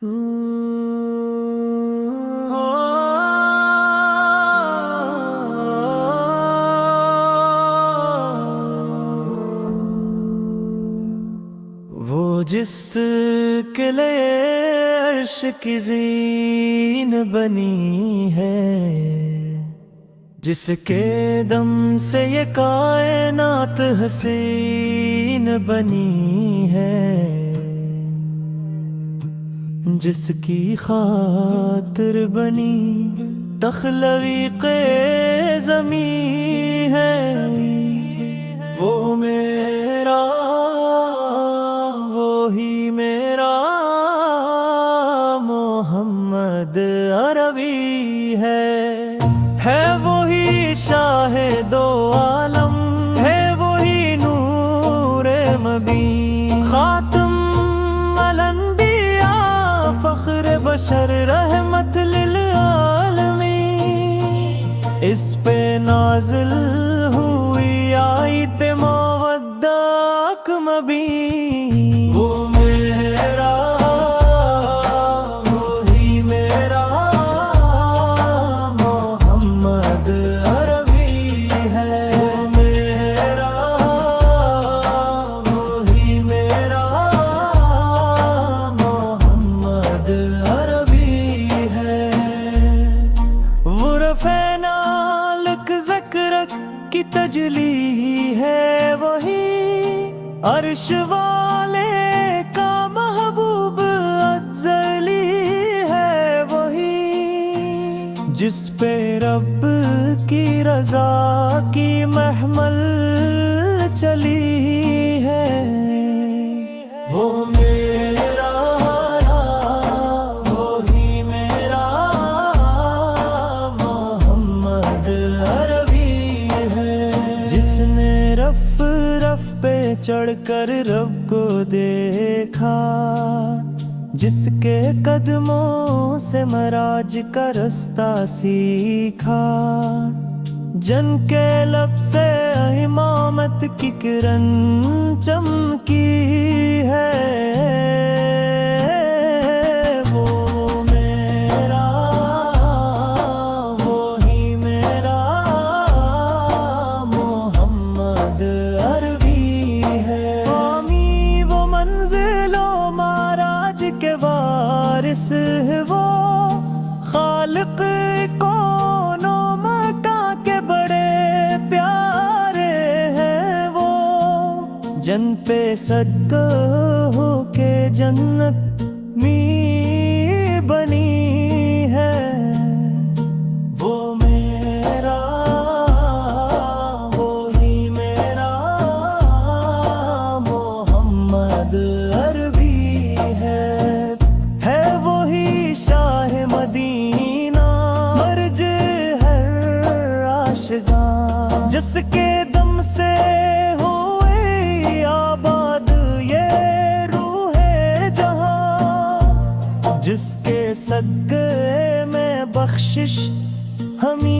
وہ جس کے لیے عرش کی زین بنی ہے، جس کے دم سے یہ کائنات حسین بنی ہے، جس کی خاطر بنی تخلیق زمین ہے، وہ میرا وہی میرا محمد عربی ہے وہی شاہ دو عالم، ہے وہی نور مبین، خاتم الانبیاء فخر بشر رحمت للعالمین، اس پہ نازل ہوئی آیت مودہ مبین، وہ میرا وہی میرا محمد عربی ہے، وہ میرا وہی میرا محمد عربی ہے، وہ رفع نالک ذکرک کی تجلی ہے، وہی عرش والے کا محبوب ازلی ہے، وہی جس پہ رب کی رضا کی محمل چلی ہے، وہ میرا وہی میرا محمد عربی ہے، جس نے رف رف پہ چڑھ کر رب کو دیکھا، جس کے قدموں سے معراج کا رستہ سیکھا، جن کے لب سے امامت کی کرن چمکی ہے، وہ میرا وہی میرا محمد عربی ہے، قومی وہ منزل و معراج کے وارث ہے، وہ خالق کون و مکان کے بڑے پیارے ہیں، وہ جن پہ صدقہ ہو کے جنت میں بنی ہے، وہ میرا وہی میرا محمد عربی ہے وہی شاہ مدینہ مرج ہر عاشقاں، جس کے دم سے ہوئے آباد یہ روح جہاں، جس کے صدقے میں بخشش ہمیں